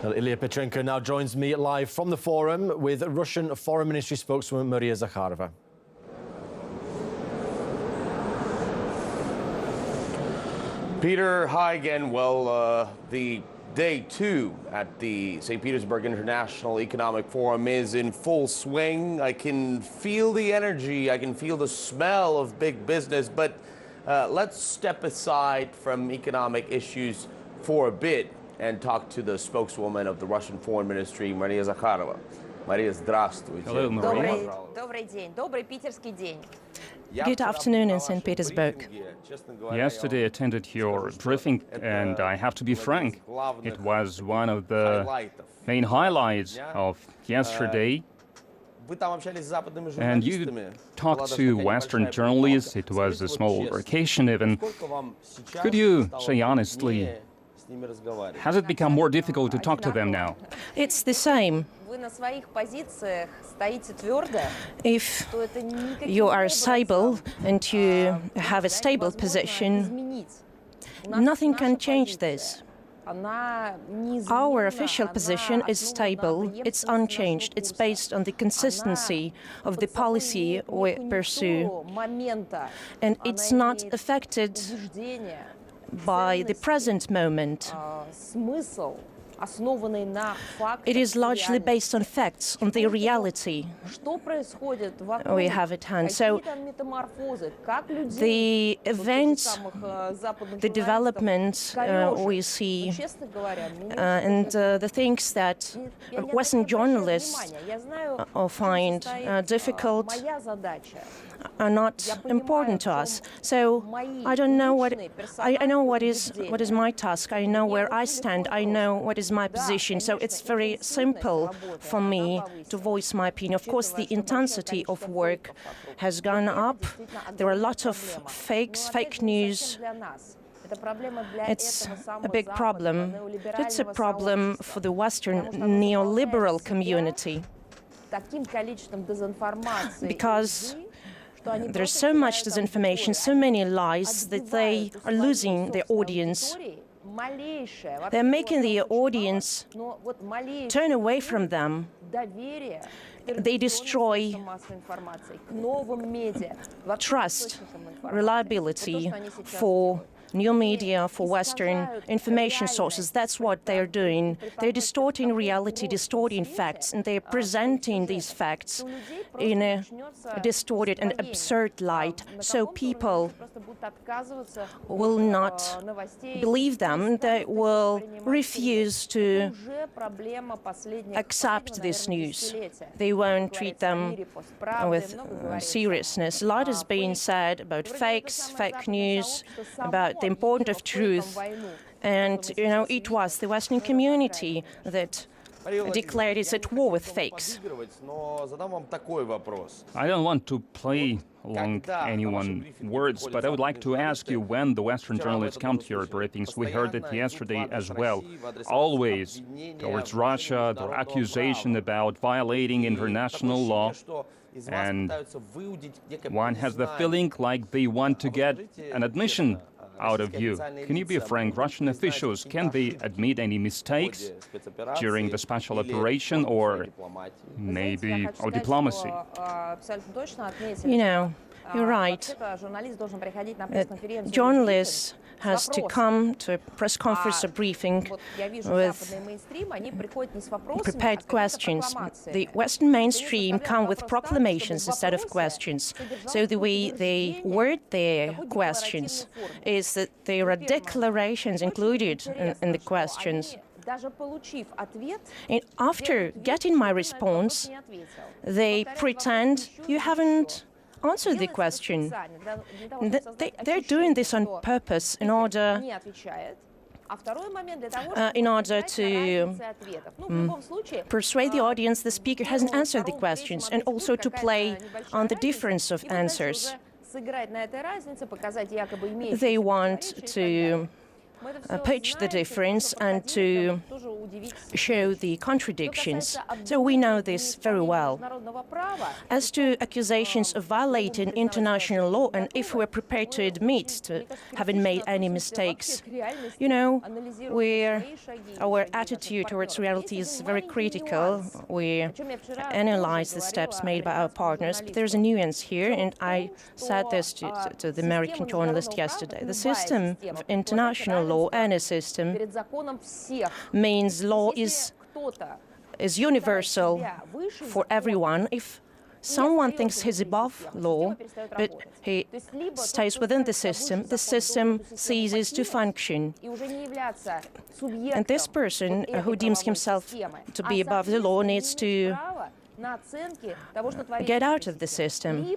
Well, Ilya Petrenko now joins me live from the forum with Russian Foreign Ministry spokeswoman Maria Zakharova. Peter, hi again. Well, the day 2 at the St. Petersburg International Economic Forum is in full swing. I can feel the energy, I can feel the smell of big business, but let's step aside from economic issues for a bit and talk to the spokeswoman of the Russian Foreign Ministry, Maria Zakharova. Maria, здравствуйте. Hello, Maria. Добрый день, добрый питерский день. Good afternoon in St. Petersburg. Yesterday I attended your briefing, and I have to be frank, it was one of the main highlights of yesterday. And you talked to Western journalists, it was a small vacation even. Could you say honestly, has it become more difficult to talk to them now? It's the same. If you are stable and you have a stable position, nothing can change this. Our official position is stable, it's unchanged, it's based on the consistency of the policy we pursue, and it's not affected by the present moment. It is largely based on facts, on the reality we have at hand. So the events, the developments we see, and the things that Western journalists find difficult are not important to us. So I don't know what I know what is my task. I know where I stand. I know what is my position. So it's very simple for me to voice my opinion. Of course, the intensity of work has gone up. There are a lot of fake news. It's a big problem. It's a problem for the Western neoliberal community, because there's so much disinformation, so many lies, that they are losing their audience. They're making the audience turn away from them. They destroy trust, reliability for new media, for Western information sources. That's what they're doing. They're distorting reality, distorting facts, and they're presenting these facts in a distorted and absurd light. So people will not believe them. They will refuse to accept this news. They won't treat them with seriousness. A lot is being said about fakes, fake news, about the importance of truth. And, you know, it was the Western community that declared it's at war with fakes. I don't want to play along anyone's words, but I would like to ask you, when the Western journalists come to your briefings, we heard it yesterday as well, always towards Russia, their accusation about violating international law, and one has the feeling like they want to get an admission out of you. Can you be frank? Russian officials, can they admit any mistakes during the special operation, or maybe diplomacy? You know, you're right. Journalists has to come to a press conference or briefing with prepared questions. The Western mainstream come with proclamations instead of questions. So the way they word their questions is that there are declarations included in the questions. And after getting my response, they pretend you haven't answer the question. They're doing this on purpose in order to persuade the audience the speaker hasn't answered the questions, and also to play on the difference of answers. They want to pitch the difference and to show the contradictions. So we know this very well. As to accusations of violating international law, and if we're prepared to admit to having made any mistakes, you know, our attitude towards reality is very critical. We analyze the steps made by our partners, but there's a nuance here, and I said this to the American journalist yesterday. The system of international law, any system, means law is universal for everyone. If someone thinks he's above law, but he stays within the system ceases to function. And this person who deems himself to be above the law needs to get out of the system.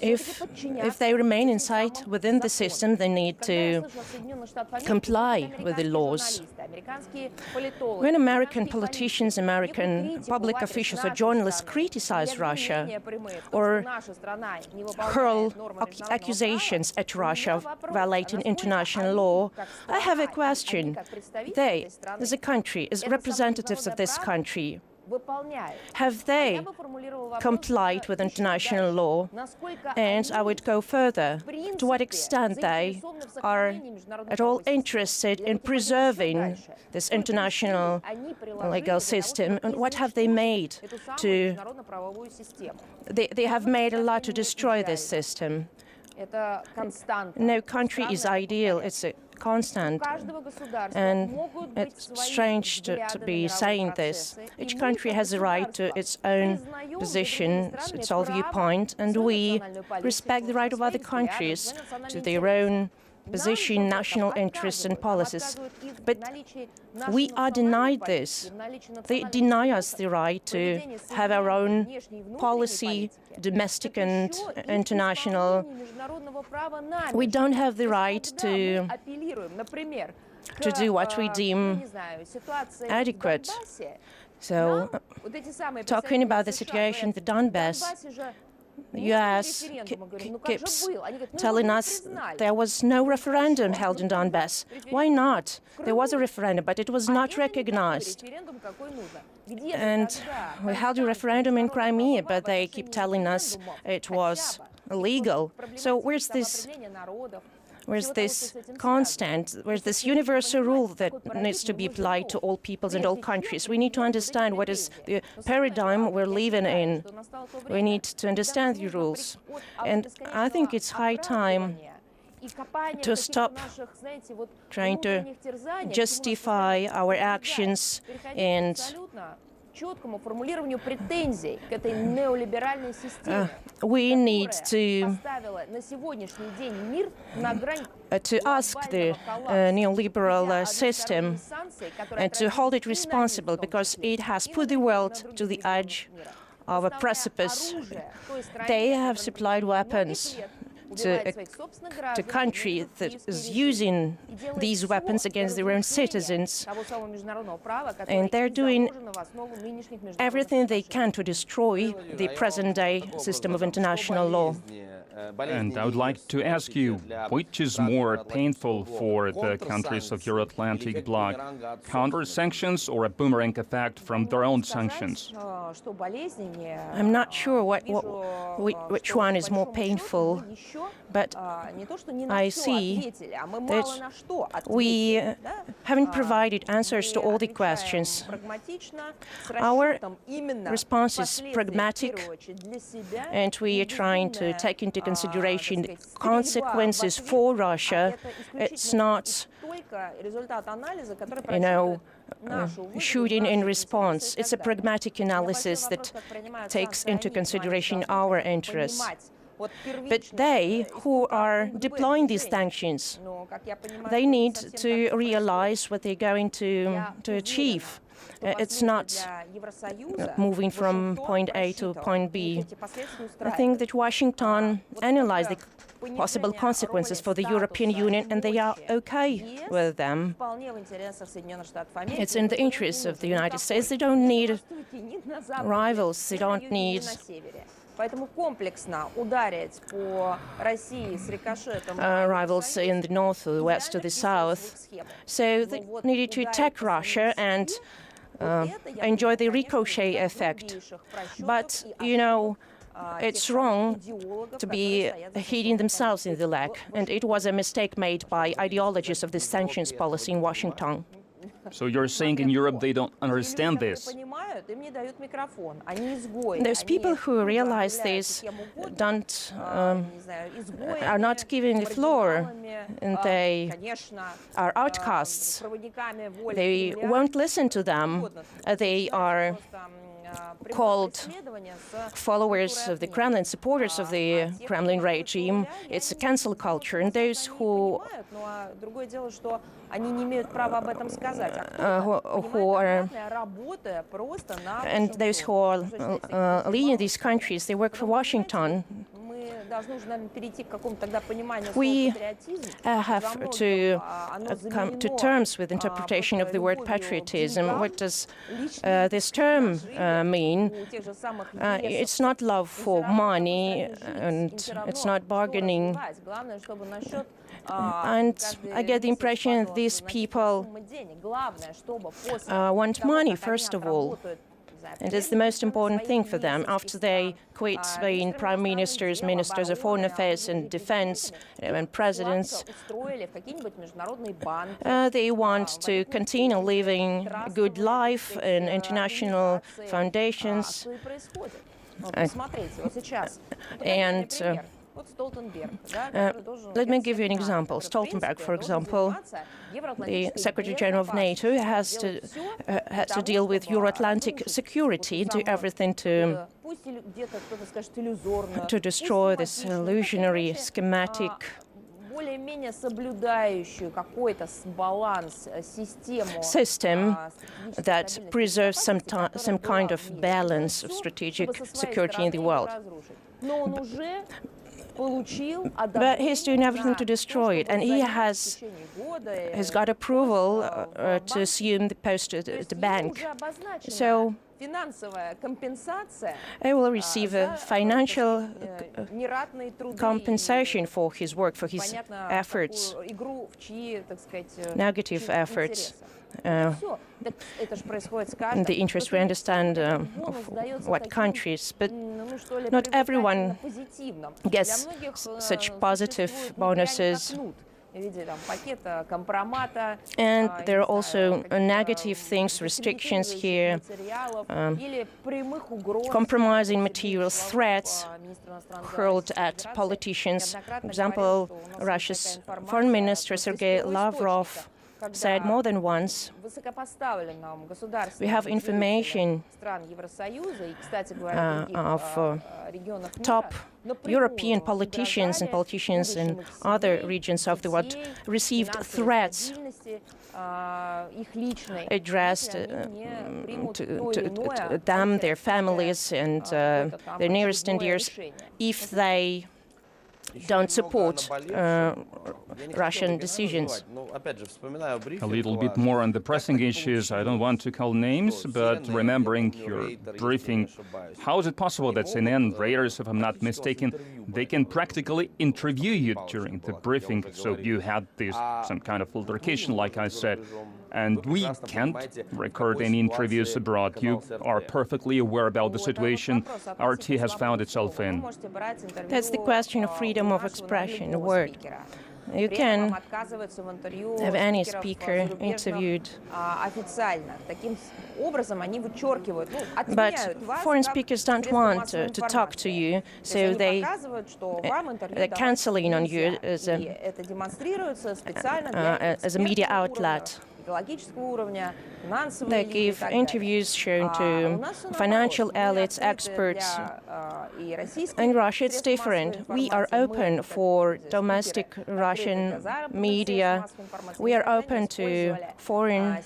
If they remain inside within the system, they need to comply with the laws. When American politicians, American public officials or journalists criticize Russia or hurl accusations at Russia of violating international law, I have a question. They, as a country, as representatives of this country, have they complied with international law? And I would go further. To what extent they are at all interested in preserving this international legal system, and what have they made to... They have made a lot to destroy this system. No country is ideal. It's a constant, and it's strange to be saying this. Each country has a right to its own position, its own viewpoint, and we respect the right of other countries to their own position, national interests and policies. But we are denied this. They deny us the right to have our own policy, domestic and international. We don't have the right to do what we deem adequate. So, talking about the situation in the Donbass, the U.S. keeps telling us there was no referendum held in Donbass. Why not? There was a referendum, but it was not recognized. And we held a referendum in Crimea, but they keep telling us it was illegal. So where's this constant, where's this universal rule that needs to be applied to all peoples and all countries? We need to understand what is the paradigm we're living in. We need to understand the rules. And I think it's high time to stop trying to justify our actions and we need to ask the neoliberal system and to hold it responsible, because it has put the world to the edge of a precipice. They have supplied weapons to a country that is using these weapons against their own citizens, and they're doing everything they can to destroy the present-day system of international law. And I would like to ask you, which is more painful for the countries of your Atlantic bloc, counter-sanctions or a boomerang effect from their own sanctions? I'm not sure which one is more painful, but I see that we haven't provided answers to all the questions. Our response is pragmatic, and we are trying to take into consideration the consequences for Russia. It's not, shooting in response. It's a pragmatic analysis that takes into consideration our interests. But they who are deploying these sanctions, they need to realize what they're going to achieve. It's not moving from point A to point B. I think that Washington analyzed the possible consequences for the European Union, and they are okay with them. It's in the interests of the United States. They don't need rivals. They don't need rivals in the north, or the west, or the south. So they needed to attack Russia and enjoy the ricochet effect. But, you know, it's wrong to be hitting themselves in the leg, and it was a mistake made by ideologists of the sanctions policy in Washington. So you're saying in Europe they don't understand this? Those people who realize this are not given the floor, and they are outcasts. They won't listen to them. They are called followers of the Kremlin, supporters of the Kremlin regime. It's a cancel culture, and those who are leading these countries, they work for Washington. We have to come to terms with interpretation of the word patriotism. What does this term mean? It's not love for money, and it's not bargaining. And I get the impression that these people want money, first of all. And it's the most important thing for them. After they quit being prime ministers, ministers of foreign affairs and defense, and presidents, they want to continue living a good life in international foundations. Let me give you an example. Stoltenberg, for example, the Secretary General of NATO, has to deal with Euro-Atlantic security, do everything to destroy this illusionary schematic system that preserves some kind of balance of strategic security in the world. But he's doing everything to destroy it, and he has got approval to assume the post at the bank. So he will receive a financial compensation for his work, for his efforts, negative efforts. The interest, we understand of what countries, but not everyone gets such positive bonuses. And there are also negative things, restrictions here, compromising material threats hurled at politicians. For example, Russia's Foreign Minister Sergei Lavrov said more than once, we have information of top European politicians and politicians in other regions of the world received threats addressed to them, their families, and their nearest and dearest if they don't support Russian decisions. A little bit more on the pressing issues. I don't want to call names, but remembering your briefing, how is it possible that CNN, Reuters, if I'm not mistaken, they can practically interview you during the briefing? So you had some kind of altercation, like I said, and we can't record any interviews abroad. You are perfectly aware about the situation RT has found itself in. That's the question of freedom of expression, a word. You can have any speaker interviewed, but foreign speakers don't want to talk to you, so they're canceling on you as a media outlet. They give interviews shown to financial elites, experts. In Russia, it's different. We are open for domestic Russian media. We are open to foreign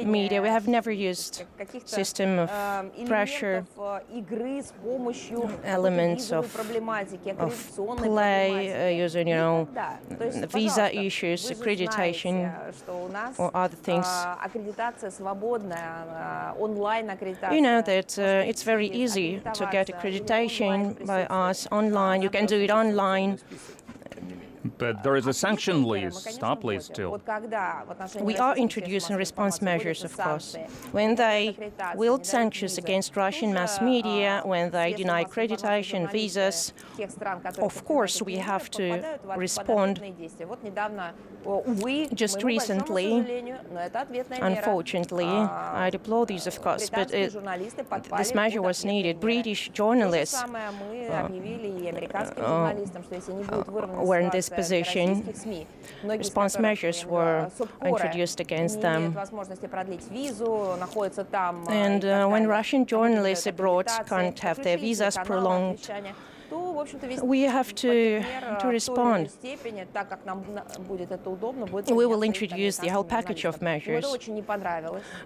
media. We have never used system of pressure, elements of play, using, visa issues, accreditation, or other things. You know that it's very easy to get accreditation by us online. You can do it online. But there is a sanction list, stop list still. We are introducing response measures, of course. When they wield sanctions against Russian mass media, when they deny accreditation, visas, of course we have to respond. Just recently, unfortunately, I deplore these, of course, but this measure was needed. British journalists were in this position. Response measures were introduced against them. And when Russian journalists abroad can't have their visas prolonged, we have to respond. We will introduce the whole package of measures.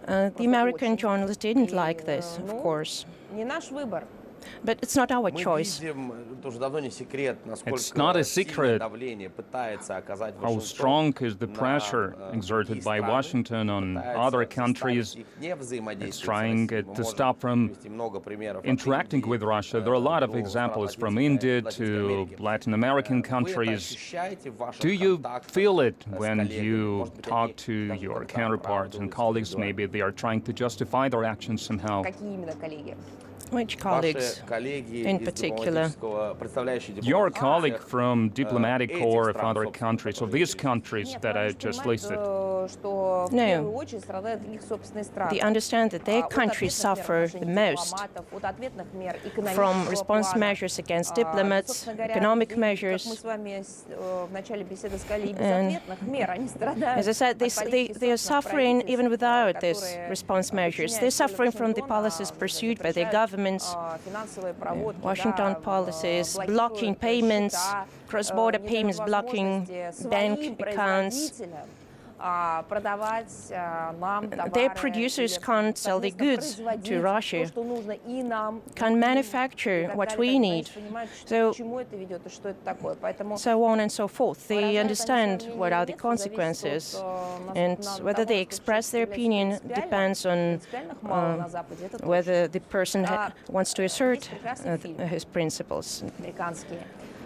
The American journalists didn't like this, of course. But it's not our choice. It's not a secret how strong is the pressure exerted by Washington on other countries. It's trying to stop from interacting with Russia. There are a lot of examples from India to Latin American countries. Do you feel it when you talk to your counterparts and colleagues? Maybe they are trying to justify their actions somehow. Which colleagues in particular? Your colleague from diplomatic corps of other countries, of these countries that I just listed. No. They understand that their countries suffer the most from response measures against diplomats, economic measures. And as I said, they are suffering even without these response measures. They're suffering from the policies pursued by their governments, Washington policies, blocking payments, cross-border payments, blocking bank accounts. Their producers can't sell their goods to Russia, can't manufacture what we need, so on and so forth. They understand what are the consequences, and whether they express their opinion depends on whether the person wants to assert his principles.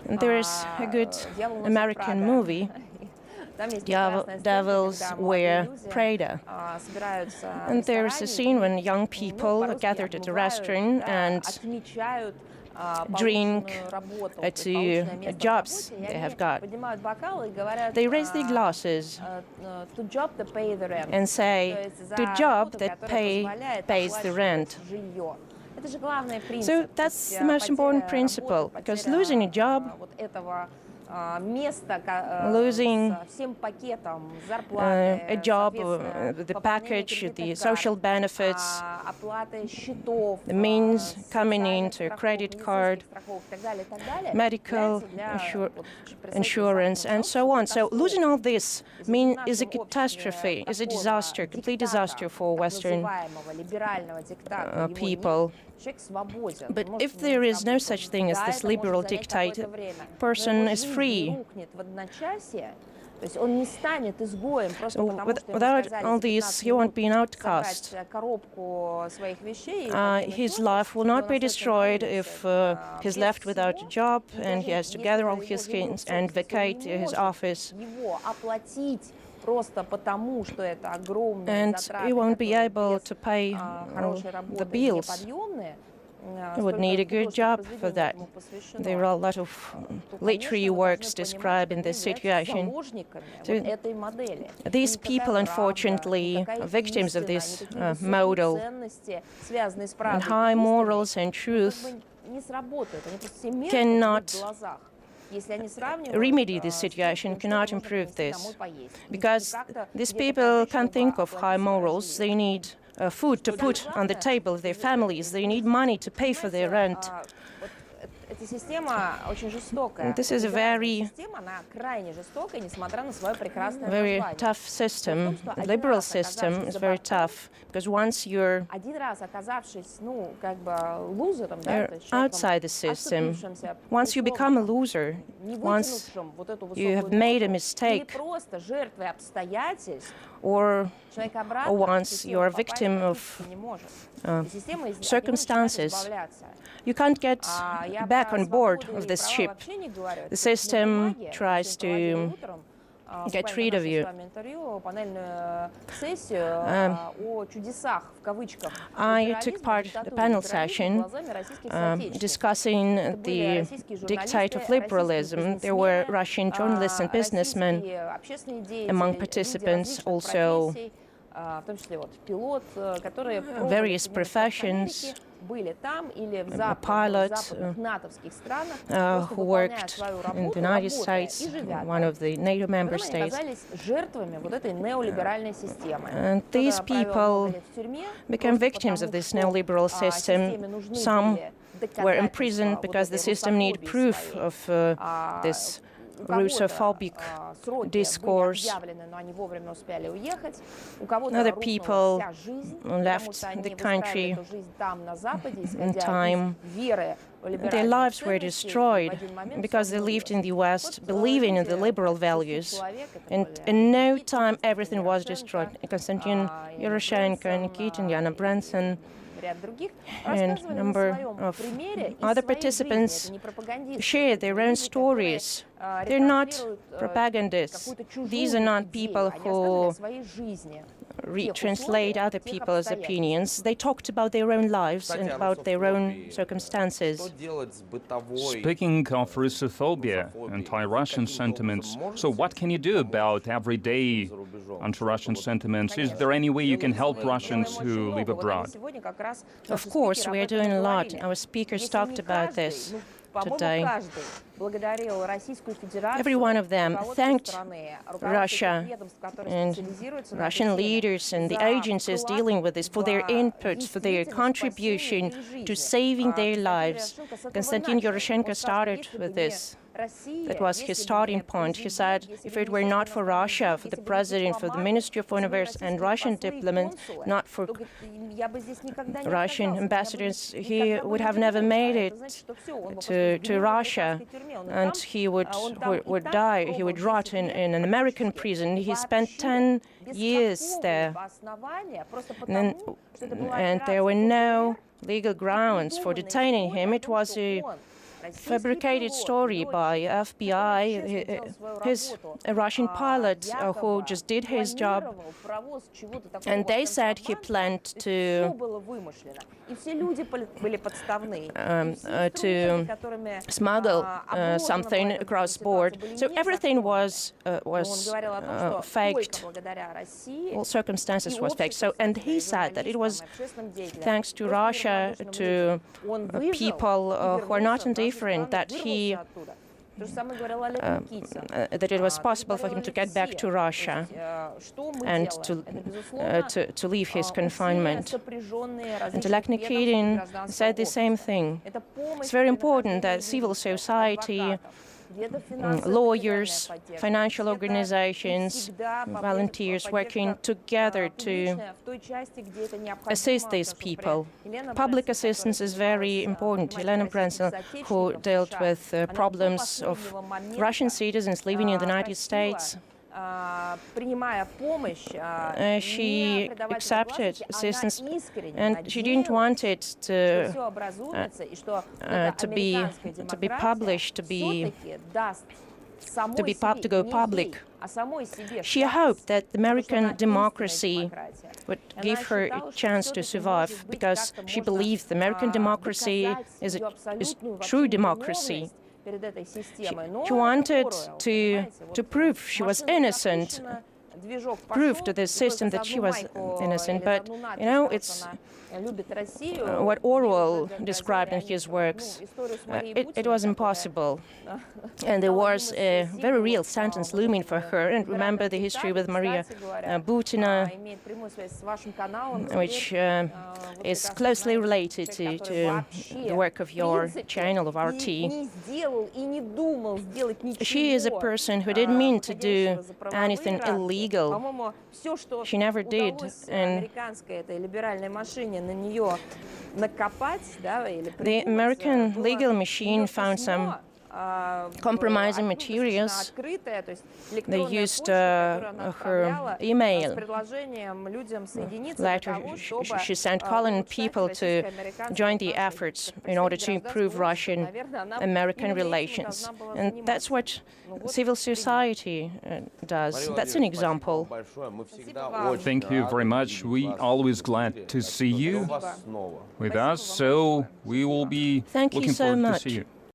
And there is a good American movie, Devils Wear Prada. And there is a scene when young people are gathered at a restaurant and drink to jobs they have got. They raise their glasses and say, to job that pays the rent. So that's the most important principle, because losing a job, losing a job, the package, the social benefits, the means coming into a credit card, medical insurance, and so on. So losing all this is a catastrophe, is a disaster, complete disaster for Western people. But if there is no such thing as this liberal dictate, person is free. So without all these, he won't be an outcast. His life will not be destroyed if he's left without a job and he has to gather all his things and vacate his office. And he won't be able to pay the bills. He would need a good job for that. There are a lot of literary works describing this situation. So these people, unfortunately, are victims of this model. And high morals and truth cannot remedy this situation, cannot improve this. Because these people can't think of high morals. They need food to put on the table of their families. They need money to pay for their rent. This is a very tough system. The liberal system is very tough because once you're outside the system, once you become a loser, once you have made a mistake, or once you're a victim of circumstances, you can't get back on board of this ship. The system tries to get rid of you. I took part in the panel session discussing the dictate of liberalism. There were Russian journalists and businessmen among participants, also various professions, a pilot who worked in the United States, one of the NATO member states. And these people became victims of this neoliberal system. Some were imprisoned because the system needed proof of this Russophobic discourse. Other people left the country in time. Their lives were destroyed because they lived in the West, believing in the liberal values. And in no time, everything was destroyed. Konstantin Yaroshenko, Nikita, Yana Branson, and a number of other participants shared their own stories. They're not propagandists. These are not people who retranslate other people's opinions. They talked about their own lives and about their own circumstances. Speaking of Russophobia, anti-Russian sentiments, so what can you do about everyday anti-Russian sentiments? Is there any way you can help Russians who live abroad? Of course, we are doing a lot. Our speakers talked about this today. Every one of them thanked Russia and Russian leaders and the agencies dealing with this for their input, for their contribution to saving their lives. Konstantin Yaroshenko started with this. That was his starting point. He said, if it were not for Russia, for the president, for the Ministry of Foreign Affairs and Russian diplomats, not for Russian ambassadors, he would have never made it to Russia, and he would die. He would rot in an American prison. He spent 10 years there, and there were no legal grounds for detaining him. It was a fabricated story by FBI. A Russian pilot who just did his job, and they said he planned to smuggle something across board. So everything was faked. All circumstances was faked. So, and he said that it was thanks to Russia, to people who are not indifferent, that that it was possible for him to get back to Russia and to leave his confinement. And Oleg Nikitin said the same thing. It's very important that civil society, lawyers, financial organizations, volunteers working together to assist these people. Public assistance is very important. Elena Branson, who dealt with problems of Russian citizens living in the United States, she accepted assistance, and she didn't want it to be published, to go public. She hoped that the American democracy would give her a chance to survive, because she believed the American democracy is true democracy. She wanted to prove she was innocent prove to the system that she was innocent. But, you know, it's what Orwell described in his works. It was impossible. And there was a very real sentence looming for her. And remember the history with Maria Butina, which is closely related to the work of your channel, of RT. She is a person who didn't mean to do anything illegal. She never did. And the American legal machine found some compromising materials. They used her email. Later, she sent calling people to join the efforts in order to improve Russian-American relations. And that's what civil society does. That's an example. Thank you very much. We always glad to see you with us, so we will be looking forward to see you.